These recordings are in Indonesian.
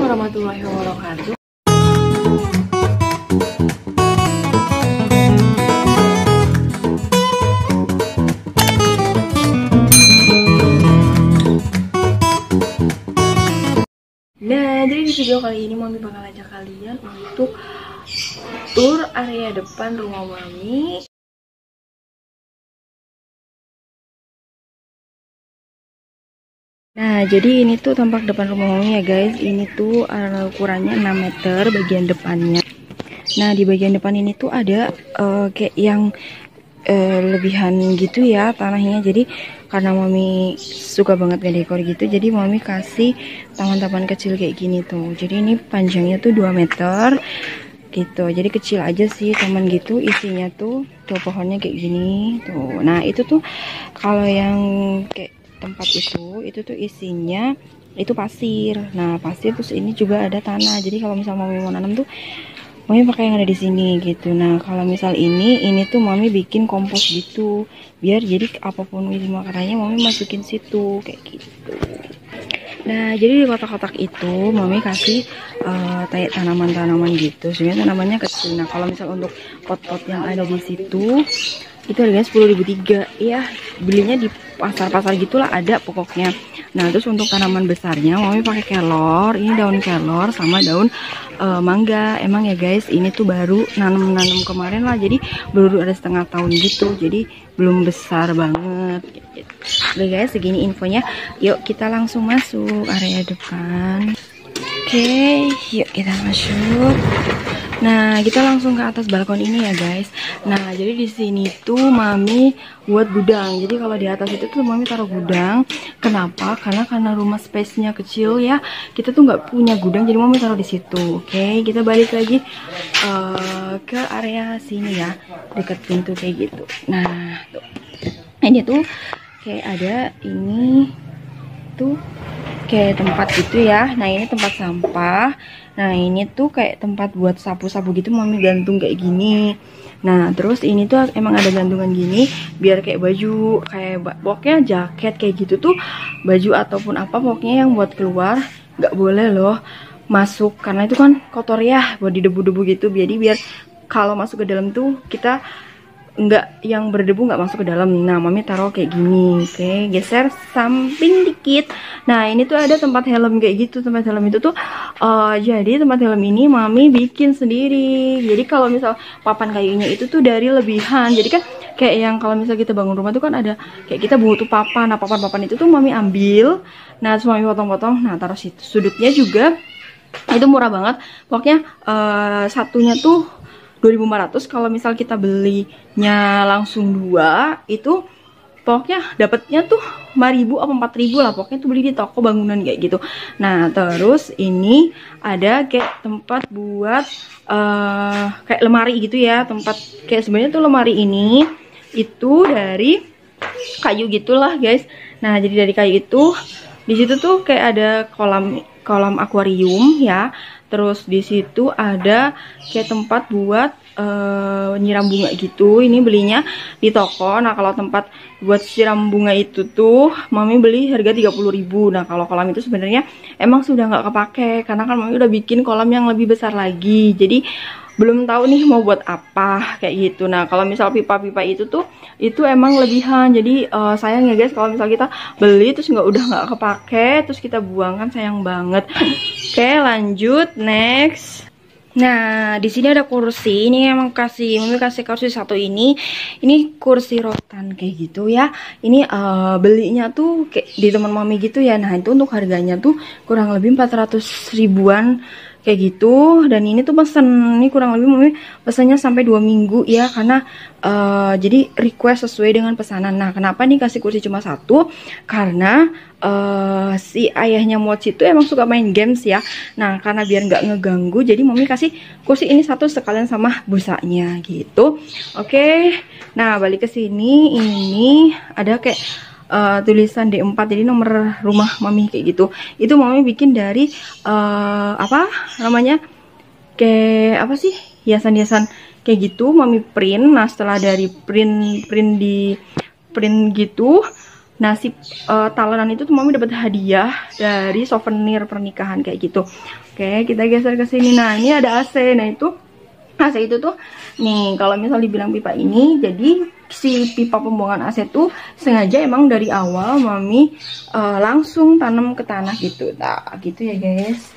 warahmatullahi wabarakatuh. Nah, jadi di video kali ini Mami bakal ajak kalian untuk tur area depan rumah Mami. Nah, jadi ini tuh tampak depan rumah Mami ya guys. Ini tuh ukurannya 6 meter bagian depannya. Nah, di bagian depan ini tuh ada kayak yang lebihan gitu ya tanahnya. Jadi karena Mami suka banget ngedekor gitu, jadi Mami kasih taman-taman kecil kayak gini tuh. Jadi ini panjangnya tuh 2 meter gitu. Jadi kecil aja sih taman gitu. Isinya tuh pohonnya kayak gini tuh. Nah, itu tuh kalau yang kayak tempat itu tuh isinya itu pasir. Nah, pasir terus ini juga ada tanah. Jadi kalau misal Mami mau nanam tuh Mami pakai yang ada di sini gitu. Nah, kalau misal ini tuh Mami bikin kompos gitu. Biar jadi apapun isi makanannya Mami masukin situ kayak gitu. Nah, jadi di kotak-kotak itu Mami kasih kayak tanaman-tanaman gitu. Sebenarnya tanamannya kecil. Nah, kalau misal untuk pot-pot yang ada di situ itu harganya 10.003 ya, belinya di pasar-pasar gitulah ada pokoknya. Nah, terus untuk tanaman besarnya Mami pakai kelor. Ini daun kelor sama daun mangga. Emang ya guys, ini tuh baru nanam kemarin lah, jadi baru ada setengah tahun gitu, jadi belum besar banget gitu. Oke guys, segini infonya. Yuk kita langsung masuk area depan. Oke, yuk kita masuk. Nah, kita langsung ke atas balkon ini ya guys. Nah, jadi di sini tuh Mami buat gudang. Jadi kalau di atas itu tuh Mami taruh gudang. Kenapa? Karena rumah space-nya kecil ya. Kita tuh nggak punya gudang, jadi Mami taruh di situ. Oke, kita balik lagi ke area sini ya, dekat pintu kayak gitu. Nah, tuh. Ini tuh kayak ada ini tuh kayak tempat gitu ya. Nah, ini tempat sampah. Nah, ini tuh kayak tempat buat sapu-sapu gitu, Mami gantung kayak gini. Nah, terus ini tuh emang ada gantungan gini biar kayak baju, kayak pokoknya jaket kayak gitu tuh, baju ataupun apa pokoknya yang buat keluar nggak boleh loh masuk, karena itu kan kotor ya, buat didebu-debu gitu. Jadi biar kalau masuk ke dalam tuh kita nggak, yang berdebu nggak masuk ke dalam. Nah, Mami taruh kayak gini. Oke, geser samping dikit. Nah, ini tuh ada tempat helm kayak gitu. Tempat helm itu tuh jadi tempat helm ini Mami bikin sendiri. Jadi kalau misal papan kayunya itu tuh dari lebihan, jadi kan kayak yang kalau misal kita bangun rumah tuh kan ada kayak kita butuh papan. Nah, papan itu tuh Mami ambil. Nah, terus Mami potong-potong. Nah, taruh situ. Sudutnya juga itu murah banget. Pokoknya satunya tuh 2.500. Kalau misal kita belinya langsung 2 itu pokoknya dapatnya tuh 5.000 apa 4.000 lah, pokoknya tuh beli di toko bangunan kayak gitu. Nah, terus ini ada kayak tempat buat kayak lemari gitu ya, tempat kayak sebenarnya tuh lemari ini itu dari kayu gitulah guys. Nah, jadi dari kayu itu di situ tuh kayak ada kolam akuarium ya. Terus di situ ada kayak tempat buat nyiram bunga gitu. Ini belinya di toko. Nah, kalau tempat buat siram bunga itu tuh Mami beli harga 30.000. Nah, kalau kolam itu sebenarnya emang sudah nggak kepake, karena kan Mami udah bikin kolam yang lebih besar lagi. Jadi belum tahu nih mau buat apa kayak gitu. Nah, kalau misal pipa-pipa itu tuh itu emang lebihan. Jadi sayang ya guys kalau misal kita beli terus udah nggak kepake, terus kita buang, kan sayang banget. Oke, lanjut next. Nah, di sini ada kursi. Ini emang Mami kasih kursi satu ini. Ini kursi rotan kayak gitu ya. Ini belinya tuh kayak di teman Mami gitu ya. Nah, itu untuk harganya tuh kurang lebih 400 ribuan kayak gitu. Dan ini tuh pesen, ini kurang lebih Mami pesannya sampai 2 minggu ya, karena jadi request sesuai dengan pesanan. Nah, kenapa nih kasih kursi cuma satu? Karena si ayahnya Mochi itu emang suka main games ya. Nah, karena biar nggak ngeganggu, jadi Mami kasih kursi ini satu sekalian sama busanya gitu. Oke, nah balik ke sini. Ini ada kayak tulisan D4, jadi nomor rumah Mami kayak gitu. Itu Mami bikin dari apa namanya, kayak apa sih, hiasan-hiasan kayak gitu Mami print. Nah, setelah dari print gitu Nah si talenan itu tuh mami dapat hadiah dari souvenir pernikahan kayak gitu. Oke, kita geser ke sini. Nah ini ada AC. Nah itu AC itu tuh nih, kalau misal dibilang pipa ini, jadi si pipa pembuangan AC tuh sengaja emang dari awal mami langsung tanam ke tanah gitu. Nah gitu ya guys.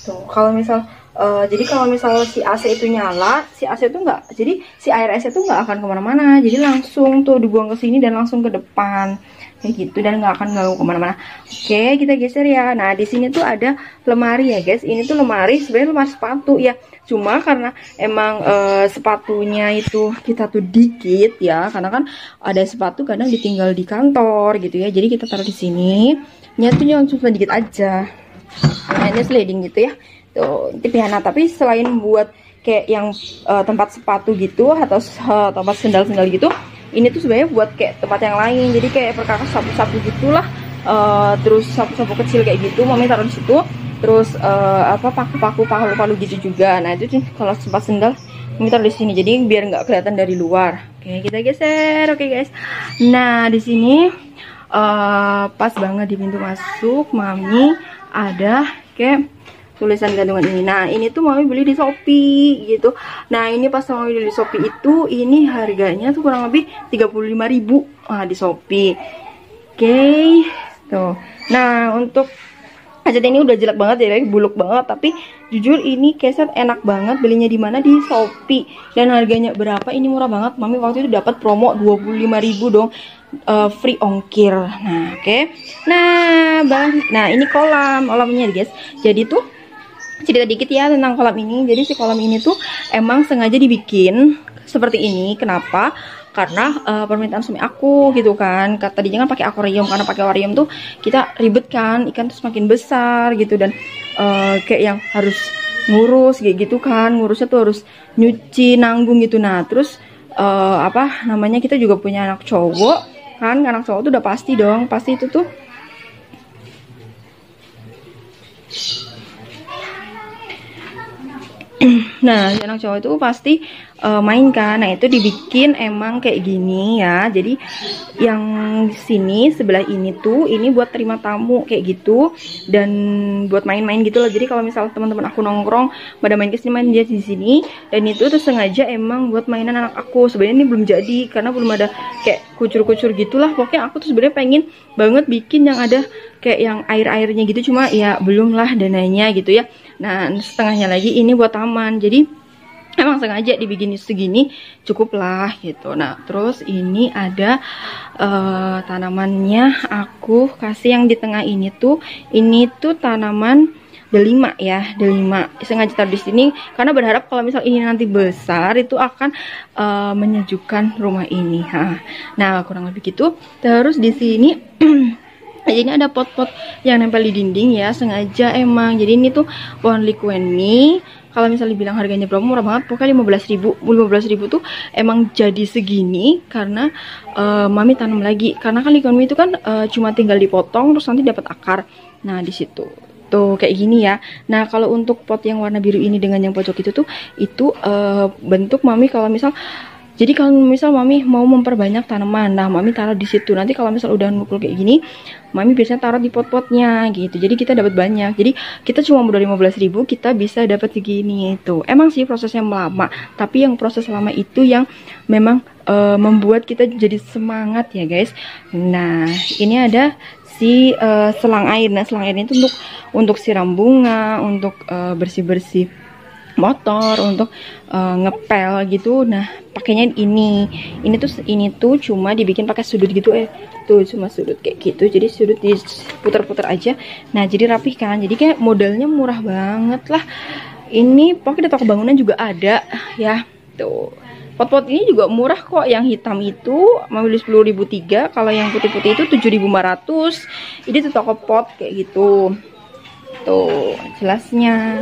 Tuh kalau misal jadi kalau misal si AC itu nyala, si AC itu nggak, jadi si air AC itu nggak akan kemana-mana, jadi langsung tuh dibuang ke sini dan langsung ke depan kayak gitu, dan nggak akan ganggu kemana-mana. Oke, kita geser ya. Nah di sini tuh ada lemari ya guys. Ini tuh lemari, sebenarnya lemari sepatu ya, cuma karena emang sepatunya itu kita tuh dikit ya, karena kan ada sepatu kadang ditinggal di kantor gitu ya, jadi kita taruh di sini. Nyatunya cuma dikit aja. Nah ini sliding gitu ya. Tuh, itu piana. Tapi selain buat kayak yang tempat sepatu gitu atau tempat sendal-sendal gitu, ini tuh sebenarnya buat kayak tempat yang lain. Jadi kayak perkakas sapu-sapu gitulah. Terus sapu-sapu kecil kayak gitu, mami taruh di situ. Terus apa paku-paku, palu-palu gitu juga. Nah itu kalau tempat sendal mami taruh di sini. Jadi biar nggak kelihatan dari luar. Oke, kita geser. Oke guys. Nah di sini pas banget di pintu masuk, mami ada kayak tulisan gantungan ini. Nah ini tuh mami beli di Shopee gitu. Nah ini pas mami beli di Shopee itu, ini harganya tuh kurang lebih 35.000 di Shopee. Oke, tuh. Nah untuk kaset ini udah jelek banget ya, buluk banget, tapi jujur ini keset enak banget. Belinya di mana? Di Shopee. Dan harganya berapa? Ini murah banget. Mami waktu itu dapat promo 25.000 dong. Free ongkir. Nah oke. Nah ini kolamnya guys. Jadi tuh cerita dikit ya tentang kolam ini. Jadi si kolam ini tuh emang sengaja dibikin seperti ini. Kenapa? Karena permintaan suami aku gitu kan. Tadinya kan pakai akuarium, karena pakai akuarium tuh kita ribet kan, ikan tuh semakin besar gitu, dan kayak yang harus ngurus kayak gitu kan. Ngurusnya tuh harus nyuci, nanggung gitu. Nah terus apa namanya, kita juga punya anak cowok kan. Anak cowok tuh udah pasti dong, pasti itu tuh nah anak cowok itu pasti main kan. Nah itu dibikin emang kayak gini ya. Jadi yang sini sebelah ini tuh ini buat terima tamu kayak gitu, dan buat main-main gitu loh. Jadi kalau misal teman-teman aku nongkrong pada main kesini, main dia di sini. Dan itu tuh sengaja emang buat mainan anak aku. Sebenarnya ini belum jadi karena belum ada kayak kucur-kucur gitulah. Pokoknya aku tuh sebenarnya pengen banget bikin yang ada kayak yang air-airnya gitu, cuma ya belum lah dananya gitu ya. Nah setengahnya lagi ini buat taman, jadi emang sengaja dibikin segini cukup lah gitu. Nah terus ini ada tanamannya, aku kasih yang di tengah ini tuh tanaman delima ya, delima. Sengaja taruh di sini karena berharap kalau misal ini nanti besar itu akan menyejukkan rumah ini. Nah kurang lebih gitu. Terus di sini ini ada pot-pot yang nempel di dinding ya, sengaja emang. Jadi ini tuh pohon liqueni. Kalau misalnya dibilang harganya berapa, murah banget, pokoknya 15.000. 15.000 tuh emang jadi segini karena mami tanam lagi. Karena kan liqueni itu kan cuma tinggal dipotong terus nanti dapat akar. Nah di situ tuh kayak gini ya. Nah kalau untuk pot yang warna biru ini dengan yang pojok itu bentuk mami kalau misal, jadi kalau misal mami mau memperbanyak tanaman, nah mami taruh di situ. Nanti kalau misal udah nukul kayak gini, mami biasanya taruh di pot-potnya gitu. Jadi kita dapat banyak. Jadi kita cuma modal 15.000 kita bisa dapat segini itu. Emang sih prosesnya lama, tapi yang proses lama itu yang memang membuat kita jadi semangat ya guys. Nah ini ada si selang air. Nah selang air itu untuk siram bunga, untuk bersih-bersih motor, untuk ngepel gitu. Nah pakainya ini tuh cuma dibikin pakai sudut gitu tuh, cuma sudut kayak gitu, jadi sudut diputar-putar aja. Nah jadi rapih kan, jadi kayak modalnya murah banget lah. Ini pokoknya di toko bangunan juga ada ya. Tuh pot-pot ini juga murah kok. Yang hitam itu mau beli 10.003, kalau yang putih-putih itu 7.500. Ini tuh toko pot kayak gitu. Tuh jelasnya.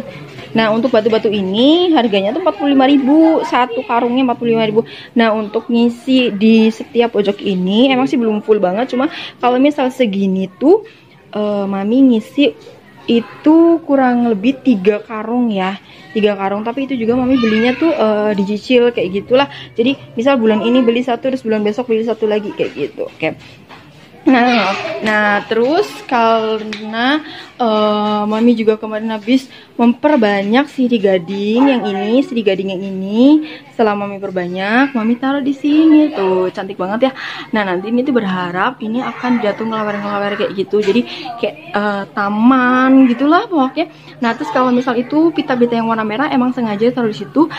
Nah untuk batu-batu ini harganya tuh 45.000, satu karungnya 45.000. Nah untuk ngisi di setiap pojok ini emang sih belum full banget, cuma kalau misal segini tuh mami ngisi itu kurang lebih 3 karung ya, 3 karung. Tapi itu juga mami belinya tuh dicicil kayak gitulah. Jadi misal bulan ini beli satu, terus bulan besok beli satu lagi kayak gitu. Oke. Nah terus karena mami juga kemarin habis memperbanyak sirih gading yang ini, sirih gading yang ini. Setelah mami perbanyak, mami taruh di sini tuh, cantik banget ya. Nah nanti ini tuh berharap ini akan jatuh ngelawer-ngelawer kayak gitu, jadi kayak taman gitulah pokoknya. Nah terus kalau misal itu pita-pita yang warna merah emang sengaja taruh di situ,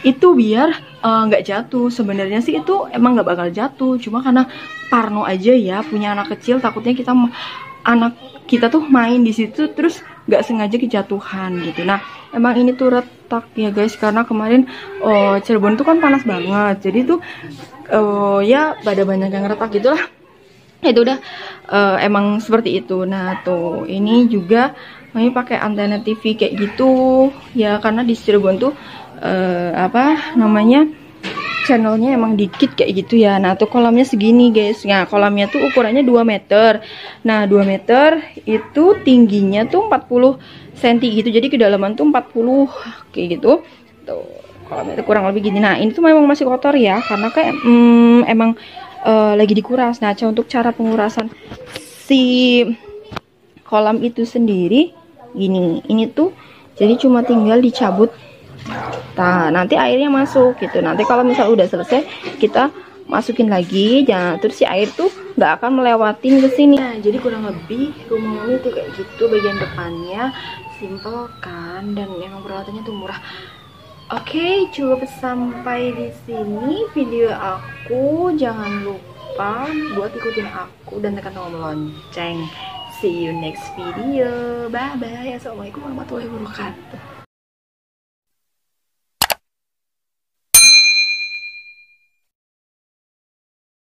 itu biar nggak jatuh. Sebenarnya sih itu emang nggak bakal jatuh, cuma karena parno aja ya, punya anak kecil, takutnya anak kita tuh main di situ terus nggak sengaja kejatuhan gitu. Nah emang ini tuh retak ya guys, karena kemarin Cirebon tuh kan panas banget, jadi tuh ya pada banyak yang retak gitulah. Itu udah emang seperti itu. Nah tuh ini juga mami pakai antena TV kayak gitu ya, karena di Cirebon tuh apa namanya, channelnya emang dikit kayak gitu ya. Nah tuh kolamnya segini guys. Nah kolamnya tuh ukurannya 2 meter. Nah 2 meter itu tingginya tuh 40 cm gitu, jadi kedalaman tuh 40 kayak gitu. Tuh kolamnya tuh kurang lebih gini. Nah ini tuh memang masih kotor ya, karena kayak emang lagi dikuras. Nah untuk cara pengurasan si kolam itu sendiri gini, ini tuh jadi cuma tinggal dicabut. Nah nanti airnya masuk gitu. Nanti kalau misal udah selesai kita masukin lagi, jangan terus si air tuh nggak akan melewatin ke sini. Nah jadi kurang lebih rumah mami tuh kayak gitu, bagian depannya simple kan, dan emang peralatannya tuh murah. Oke, cukup sampai di sini video aku. Jangan lupa buat ikutin aku dan tekan tombol lonceng. See you next video. Bye bye. Assalamualaikum warahmatullahi wabarakatuh.